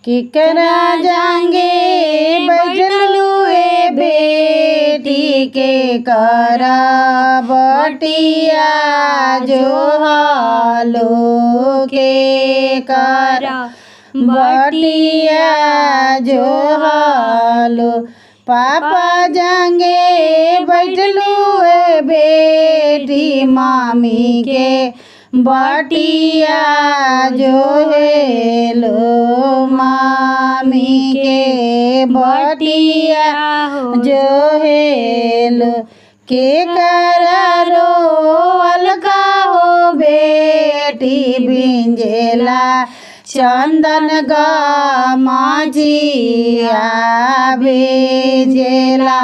केकरा जांगे बैठलू ए बेटी के करा बटिया जो हालो के करा बटिया जो हालो। पापा जांगे बैठलू ए बेटी मामी के बटिया जो हेलो मामी के बटिया जो हेलो। के करारो अलका हो बेटी बिंजेला चंदन गा माझिया भेजेला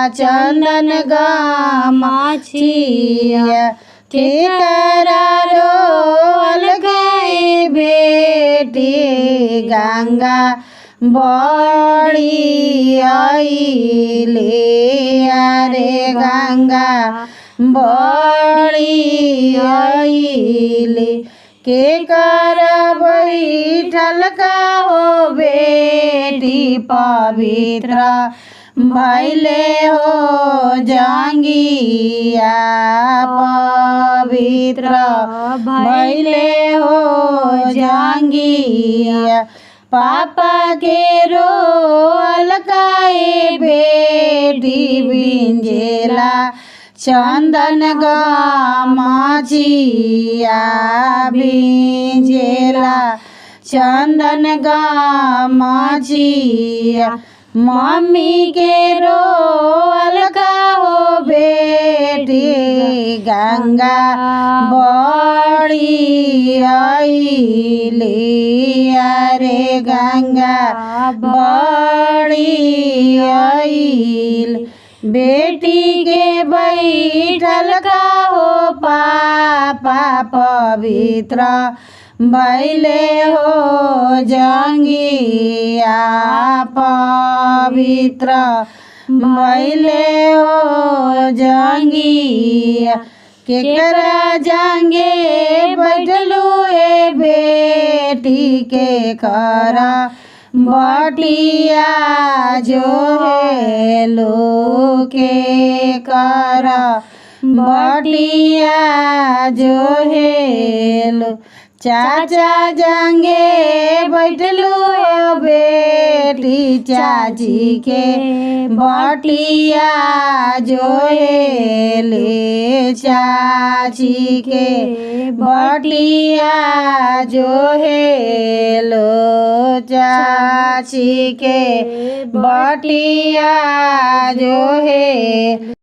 चंदन गा माझिया। के करारो अलगाए बेटी गंगा बड़ी आइले अरे गंगा बड़ी आइले। के कर बैठल का हो बेटी पवित्र भैले हो जांगिया पवित्र भैले हो जांगिया। पापा के रो अलकाए बेटी बिंजेला चंदन गा माझिया बिंजेला चंदन गा माझिया। मम्मी के रो अलका हो बेटी गंगा बड़ी आइले अरे गंगा बड़ी आइले। बेटी के बैठल का हो पापा पवित्र भैले हो जांगिया पवित्र भैले हो जांगिया। केकरा जांगे बैठलू ए बेटी के करा बटिया जो हेलो के करा बटिया जो हेलो। चाचा जांगे बैठलू बेटी चाची के बटिया जो हेले चाची के बटिया जो हेलो चाची के बटिया जो है।